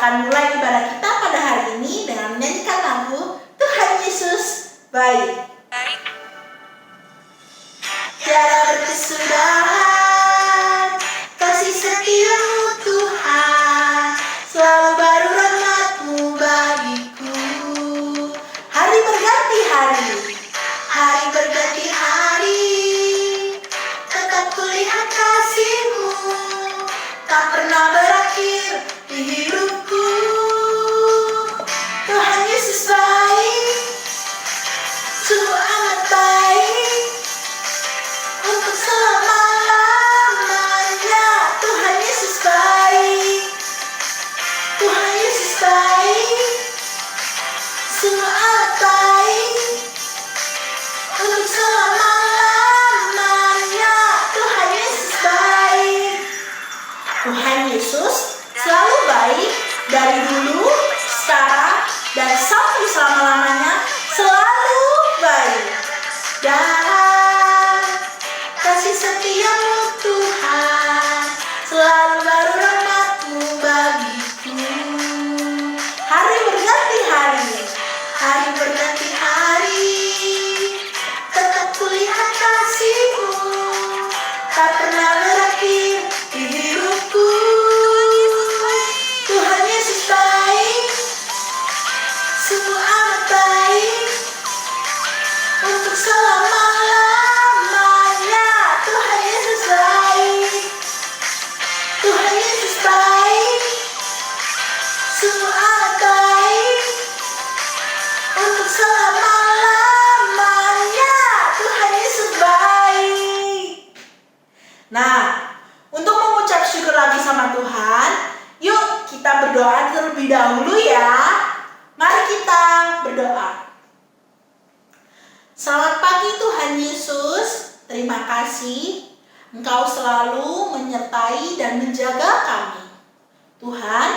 akan mulai ibadah kita pada hari ini dengan menyanyikan lagu Tuhan Yesus Baik. Tiada berkesudahan kasih setia-Mu Tuhan, selalu baru rahmat-Mu bagiku. Hari berganti hari, hari berganti hari, tetap kulihat kasih-Mu, tak pernah berakhir di hidupku. Tuhan Yesus baik, sungguh amat baik, untuk selama-lamanya. Tuhan Yesus baik, Tuhan Yesus baik, sungguh amat baik, untuk selama-lamanya. Tuhan Yesus baik. Tuhan Yesus selalu baik dari dulu, sekarang, dan sampai selama-lamanya. Selalu baik. Dan kasih setia-Mu Tuhan, selalu baru rahmat-Mu bagiku. Hari berganti hari, hari berganti hari, tetap kulihat kasih-Mu, tak pernah berakhir di hidupku. Tuhan Yesus baik, sungguh amat baik, untuk selama-lamanya. Tuhan Yesus baik, Tuhan Yesus baik, sungguh amat baik, untuk selama-lamanya. Tuhan Yesus baik. Nah, untuk mengucap syukur lagi sama Tuhan, yuk kita berdoa terlebih dahulu ya. Mari kita berdoa. Selamat pagi Tuhan Yesus, terima kasih Engkau selalu menyertai dan menjaga kami. Tuhan,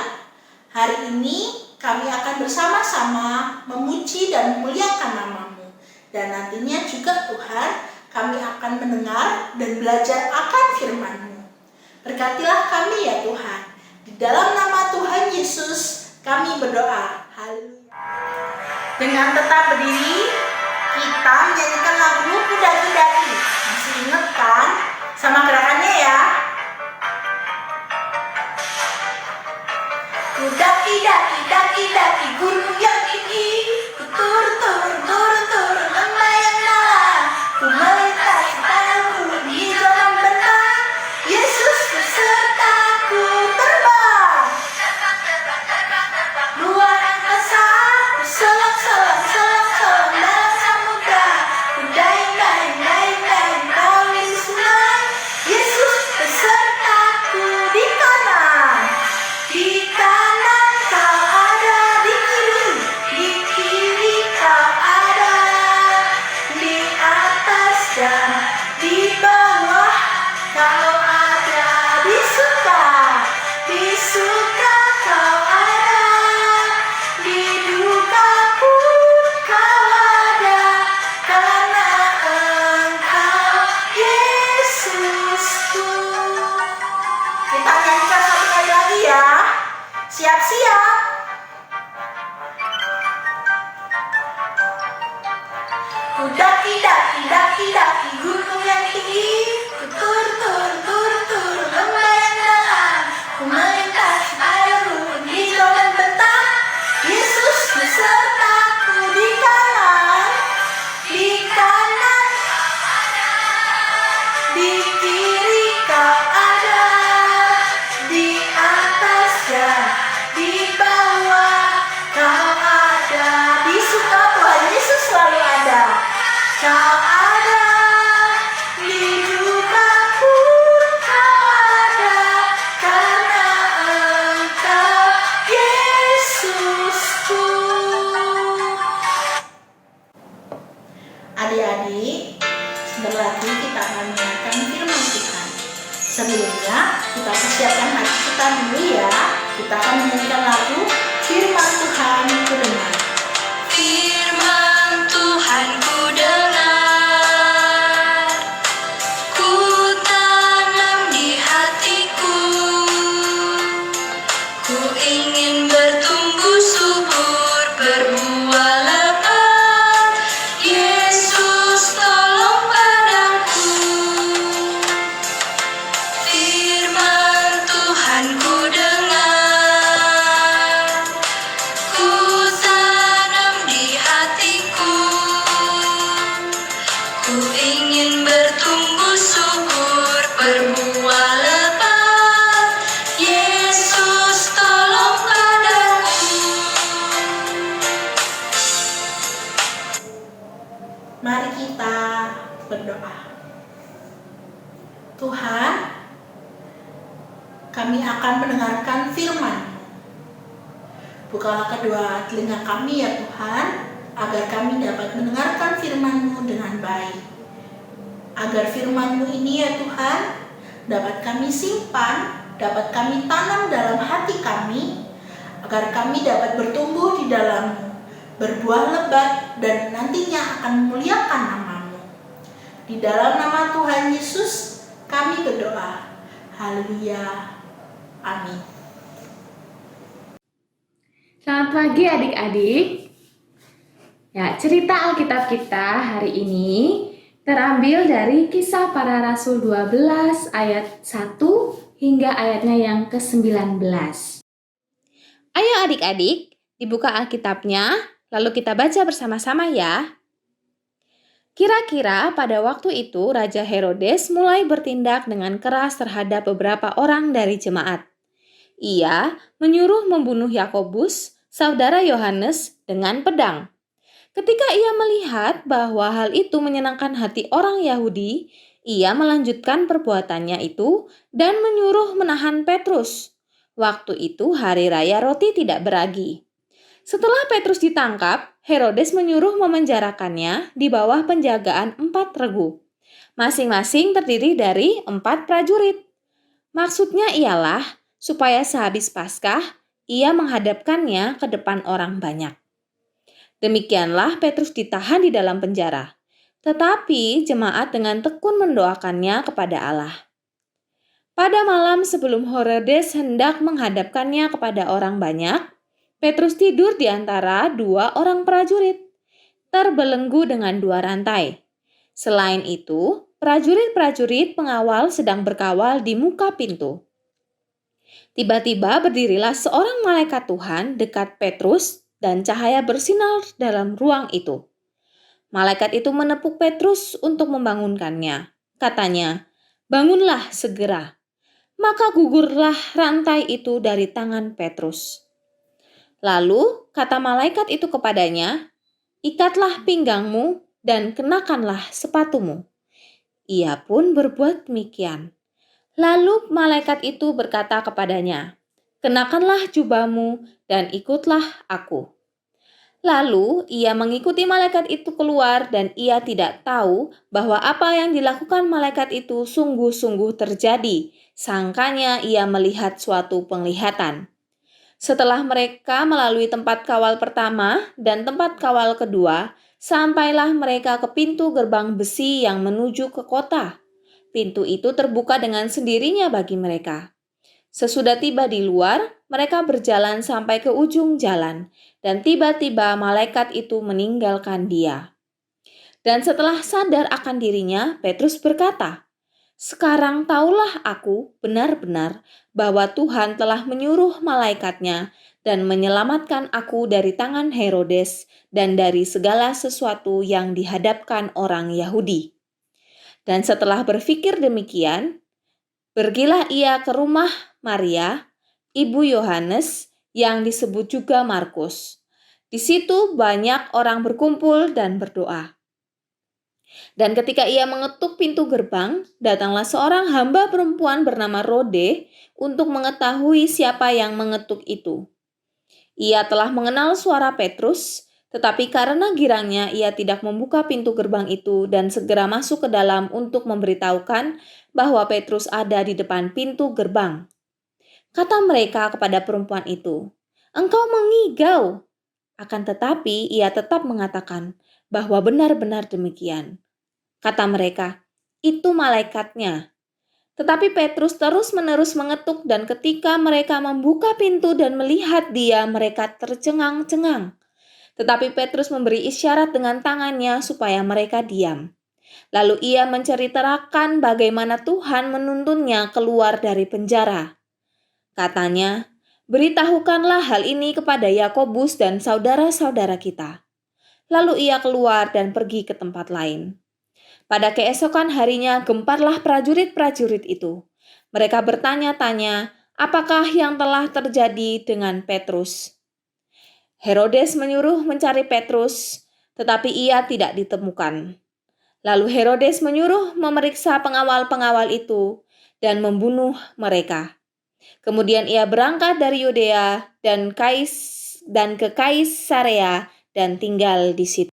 hari ini kami akan bersama-sama memuji dan memuliakan nama-Mu. Dan nantinya juga Tuhan, kami akan mendengar dan belajar akan firman-Mu. Berkatilah kami ya Tuhan. Di dalam nama Tuhan Yesus kami berdoa. Haleluya. Dengan tetap berdiri, kita menyanyikan lagu Kudaki-daki. Masih ingat kan sama gerakannya ya? Kudaki-daki, daki-daki gunung yang tinggi, ku turun-turun lembah yang dalam, ku melintasi padang gurun hijau membentang, Yesus besertaku terbang. Luar angkasa, ku selang-selang dalam samudra, ku dayung-dayung kawin sungai, Yesus besertaku di kanan. Di kanan Kau ada, di kiri Kau ada, di atas dan di bawah Kau ada, di suka Kau ada, di duka pun Kau ada, karena Engkau Yesusku. Kita nyanyikan satu kali lagi ya. Siap-siap. Ku daki-daki gunung yang tinggi, ku turun lembah yang dalam, ku melintasi padang gurun hijau membentang, Yesus besertaku di kanan, di kiri Kau ada, di atas dan di bawah Kau ada, di suka Tuhan Yesus selalu ada. Kau ada, di duka pun Kau ada, karena Engkau Yesusku. Adik-adik, sebentar lagi kita akan mendengarkan firman Tuhan. Sebelumnya, kita persiapkan hati kita dulu ya. Kita akan menyanyikan lagu Firman Tuhan ku dengar. Firman Tuhan ku dengar, ku tanam di hatiku, ku ingin kami akan mendengarkan firman-Mu. Bukalah kedua telinga kami ya Tuhan, agar kami dapat mendengarkan firman-Mu dengan baik. Agar firman-Mu ini ya Tuhan, dapat kami simpan, dapat kami tanam dalam hati kami, agar kami dapat bertumbuh di dalam-Mu, berbuah lebat, dan nantinya akan memuliakan nama-Mu. Di dalam nama Tuhan Yesus, kami berdoa. Haleluya. Amin. Selamat pagi adik-adik. Ya, cerita Alkitab kita hari ini terambil dari Kisah Para Rasul 12 ayat 1 hingga ayatnya yang ke-19. Ayo adik-adik, dibuka Alkitabnya, lalu kita baca bersama-sama ya. Kira-kira pada waktu itu Raja Herodes mulai bertindak dengan keras terhadap beberapa orang dari jemaat. Ia menyuruh membunuh Yakobus, saudara Yohanes, dengan pedang. Ketika ia melihat bahwa hal itu menyenangkan hati orang Yahudi, ia melanjutkan perbuatannya itu dan menyuruh menahan Petrus. Waktu itu hari raya roti tidak beragi. Setelah Petrus ditangkap, Herodes menyuruh memenjarakannya di bawah penjagaan 4 regu. Masing-masing terdiri dari 4 prajurit. Maksudnya ialah supaya sehabis Paskah, ia menghadapkannya ke depan orang banyak. Demikianlah Petrus ditahan di dalam penjara. Tetapi jemaat dengan tekun mendoakannya kepada Allah. Pada malam sebelum Herodes hendak menghadapkannya kepada orang banyak, Petrus tidur di antara 2 orang prajurit, terbelenggu dengan 2 rantai. Selain itu, prajurit-prajurit pengawal sedang berkawal di muka pintu. Tiba-tiba berdirilah seorang malaikat Tuhan dekat Petrus dan cahaya bersinar dalam ruang itu. Malaikat itu menepuk Petrus untuk membangunkannya. Katanya, "Bangunlah segera." Maka gugurlah rantai itu dari tangan Petrus. Lalu kata malaikat itu kepadanya, "Ikatlah pinggangmu dan kenakanlah sepatumu." Ia pun berbuat demikian. Lalu malaikat itu berkata kepadanya, "Kenakanlah jubahmu dan ikutlah aku." Lalu ia mengikuti malaikat itu keluar dan ia tidak tahu bahwa apa yang dilakukan malaikat itu sungguh-sungguh terjadi. Sangkanya ia melihat suatu penglihatan. Setelah mereka melalui tempat kawal pertama dan tempat kawal kedua, sampailah mereka ke pintu gerbang besi yang menuju ke kota. Pintu itu terbuka dengan sendirinya bagi mereka. Sesudah tiba di luar, mereka berjalan sampai ke ujung jalan, dan tiba-tiba malaikat itu meninggalkan dia. Dan setelah sadar akan dirinya, Petrus berkata, "Sekarang taulah aku benar-benar bahwa Tuhan telah menyuruh malaikatnya dan menyelamatkan aku dari tangan Herodes dan dari segala sesuatu yang dihadapkan orang Yahudi." Dan setelah berpikir demikian, pergilah ia ke rumah Maria, ibu Yohanes, yang disebut juga Markus. Di situ banyak orang berkumpul dan berdoa. Dan ketika ia mengetuk pintu gerbang, datanglah seorang hamba perempuan bernama Rode untuk mengetahui siapa yang mengetuk itu. Ia telah mengenal suara Petrus, tetapi karena girangnya ia tidak membuka pintu gerbang itu dan segera masuk ke dalam untuk memberitahukan bahwa Petrus ada di depan pintu gerbang. Kata mereka kepada perempuan itu, "Engkau mengigau." Akan tetapi ia tetap mengatakan bahwa benar-benar demikian. Kata mereka, "Itu malaikatnya." Tetapi Petrus terus-menerus mengetuk dan ketika mereka membuka pintu dan melihat dia, mereka tercengang-cengang. Tetapi Petrus memberi isyarat dengan tangannya supaya mereka diam. Lalu ia menceritakan bagaimana Tuhan menuntunnya keluar dari penjara. Katanya, "Beritahukanlah hal ini kepada Yakobus dan saudara-saudara kita." Lalu ia keluar dan pergi ke tempat lain. Pada keesokan harinya gemparlah prajurit-prajurit itu. Mereka bertanya-tanya, apakah yang telah terjadi dengan Petrus. Herodes menyuruh mencari Petrus, tetapi ia tidak ditemukan. Lalu Herodes menyuruh memeriksa pengawal-pengawal itu dan membunuh mereka. Kemudian ia berangkat dari Yudea dan ke Kaisarea dan tinggal di situ.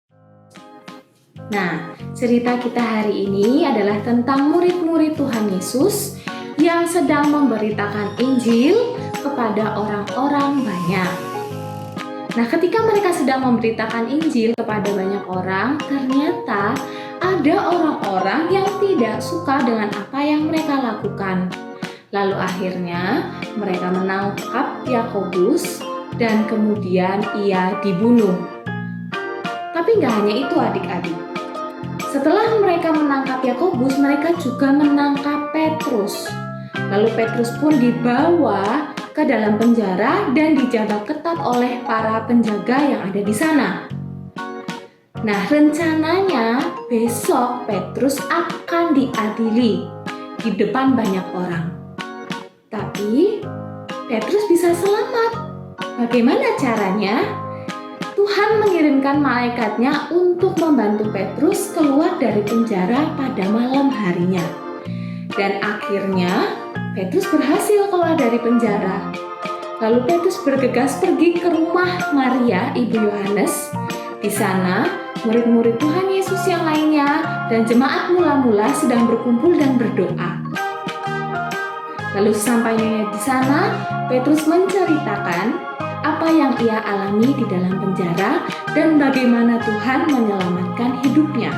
Nah, cerita kita hari ini adalah tentang murid-murid Tuhan Yesus yang sedang memberitakan Injil kepada orang-orang banyak. Nah, ketika mereka sedang memberitakan Injil kepada banyak orang, ternyata ada orang-orang yang tidak suka dengan apa yang mereka lakukan. Lalu akhirnya mereka menangkap Yakobus dan kemudian ia dibunuh. Tapi nggak hanya itu adik-adik. Setelah mereka menangkap Yakobus, mereka juga menangkap Petrus. Lalu Petrus pun dibawa ke dalam penjara dan dijaga ketat oleh para penjaga yang ada di sana. Nah, rencananya besok Petrus akan diadili di depan banyak orang. Tapi Petrus bisa selamat. Bagaimana caranya? Tuhan mengirimkan malaikatnya untuk membantu Petrus keluar dari penjara pada malam harinya. Dan akhirnya Petrus berhasil keluar dari penjara. Lalu Petrus bergegas pergi ke rumah Maria, ibu Yohanes. Di sana, murid-murid Tuhan Yesus yang lainnya dan jemaat mula-mula sedang berkumpul dan berdoa. Lalu sampainya di sana, Petrus menceritakan apa yang ia alami di dalam penjara dan bagaimana Tuhan menyelamatkan hidupnya.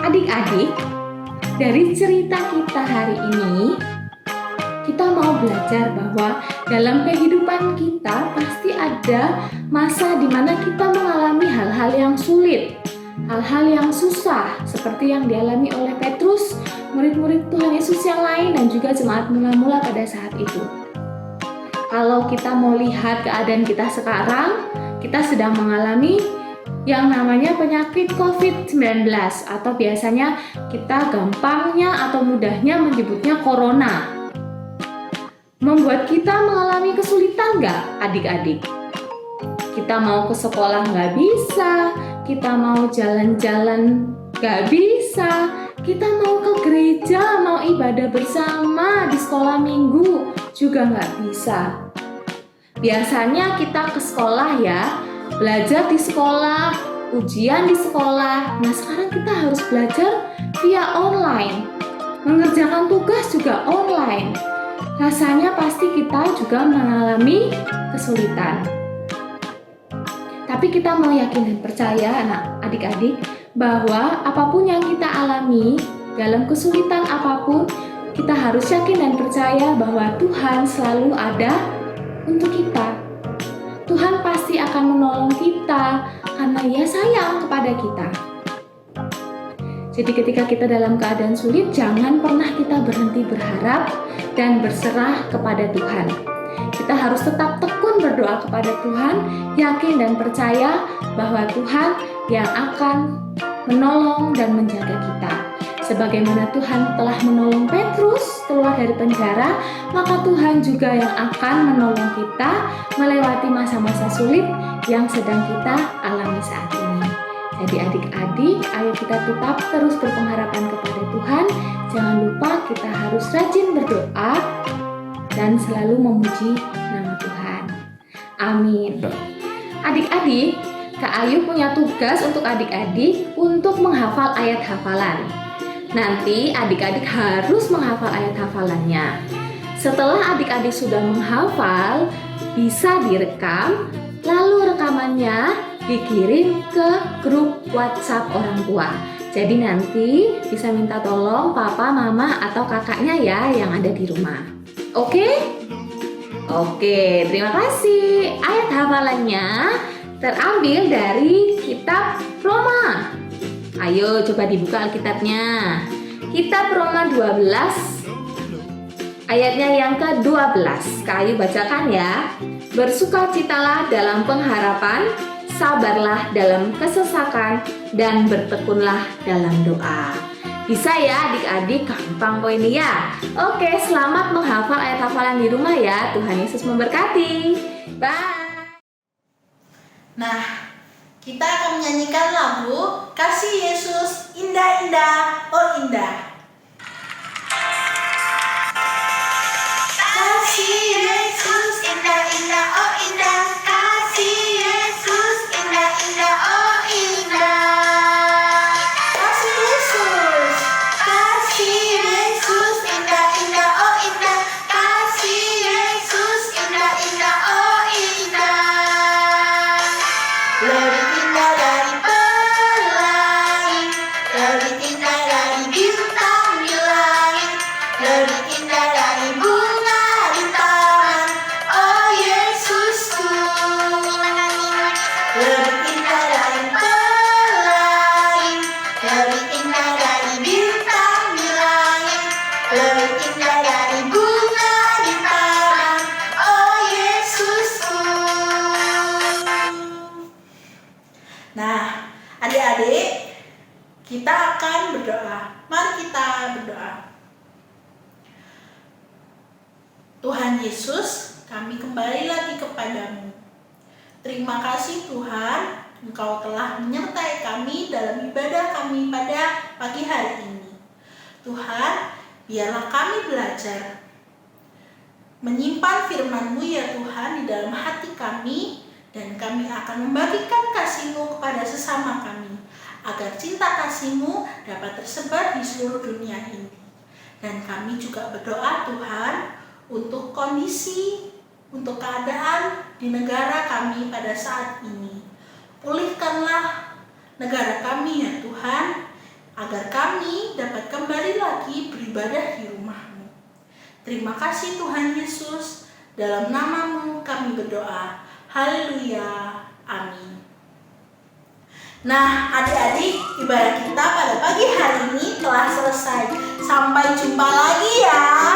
Adik-adik, dari cerita kita hari ini, kita mau belajar bahwa dalam kehidupan kita pasti ada masa di mana kita mengalami hal-hal yang sulit, hal-hal yang susah, seperti yang dialami oleh Petrus, murid-murid Tuhan Yesus yang lain, dan juga jemaat mula-mula pada saat itu. Kalau kita mau lihat keadaan kita sekarang, kita sedang mengalami yang namanya penyakit COVID-19 atau biasanya kita gampangnya atau mudahnya menyebutnya corona. Membuat kita mengalami kesulitan nggak adik-adik? Kita mau ke sekolah nggak bisa, kita mau jalan-jalan nggak bisa, kita mau ke gereja, mau ibadah bersama di sekolah minggu juga nggak bisa. Biasanya kita ke sekolah ya, belajar di sekolah, ujian di sekolah. Nah, sekarang kita harus belajar via online. Mengerjakan tugas juga online. Rasanya pasti kita juga mengalami kesulitan. Tapi kita mau yakin dan percaya adik-adik bahwa apapun yang kita alami, dalam kesulitan apapun, kita harus yakin dan percaya bahwa Tuhan selalu ada untuk kita. Tuhan pasti akan menolong kita karena Ia sayang kepada kita. Jadi ketika kita dalam keadaan sulit, jangan pernah kita berhenti berharap dan berserah kepada Tuhan. Kita harus tetap tekun berdoa kepada Tuhan, yakin dan percaya bahwa Tuhan yang akan menolong dan menjaga kita. Sebagaimana Tuhan telah menolong Petrus keluar dari penjara, maka Tuhan juga yang akan menolong kita melewati masa-masa sulit yang sedang kita alami saat ini. Jadi adik-adik, ayo kita tetap terus berpengharapan kepada Tuhan. Jangan lupa kita harus rajin berdoa dan selalu memuji nama Tuhan. Amin. Adik-adik, Kak Ayu punya tugas untuk adik-adik untuk menghafal ayat hafalan. Nanti adik-adik harus menghafal ayat hafalannya. Setelah adik-adik sudah menghafal, bisa direkam, lalu rekamannya dikirim ke grup WhatsApp orang tua. Jadi nanti bisa minta tolong papa, mama, atau kakaknya ya yang ada di rumah. Oke? Oke, terima kasih. Ayat hafalannya terambil dari kitab Roma. Ayo coba dibuka Alkitabnya. Kitab Roma 12 ayatnya yang ke-12. Kak Ayu bacakan ya. Bersukacitalah dalam pengharapan, sabarlah dalam kesesakan, dan bertekunlah dalam doa. Bisa ya adik-adik, gampang kok ini ya. Oke, selamat menghafal ayat hafalan di rumah ya. Tuhan Yesus memberkati. Bye. Nah, kita akan menyanyikan lagu Kasih Yesus Indah-Indah, Oh Indah. kasih Yesus indah indah oh indah, kasih Yesus indah indah oh indah. Kasih Yesus, kasih Yesus indah indah oh indah, kasih Yesus indah indah oh indah. Lebih indah dari pelangi, lebih indah dari bintang di langit, lebih indah dari bunga di taman, oh Yesusku. Lebih indah dari pelangi, lebih indah dari bintang di langit, lebih indah dari bunga di taman, oh Yesusku. Nah, adik-adik, kita akan berdoa. Mari kita berdoa. Tuhan Yesus, kami kembali lagi kepadamu. Terima kasih Tuhan, Engkau telah menyertai kami dalam ibadah kami pada pagi hari ini. Tuhan, biarlah kami belajar menyimpan firman-Mu ya Tuhan di dalam hati kami, dan kami akan membagikan kasih-Mu kepada sesama kami, agar cinta kasih-Mu dapat tersebar di seluruh dunia ini. Dan kami juga berdoa Tuhan untuk kondisi, untuk keadaan di negara kami pada saat ini. Pulihkanlah negara kami ya Tuhan, agar kami dapat kembali lagi beribadah di rumah-Mu. Terima kasih Tuhan Yesus, dalam nama-Mu kami berdoa. Haleluya, amin. Nah, adik-adik, ibadah kita pada pagi hari ini telah selesai. Sampai jumpa lagi ya.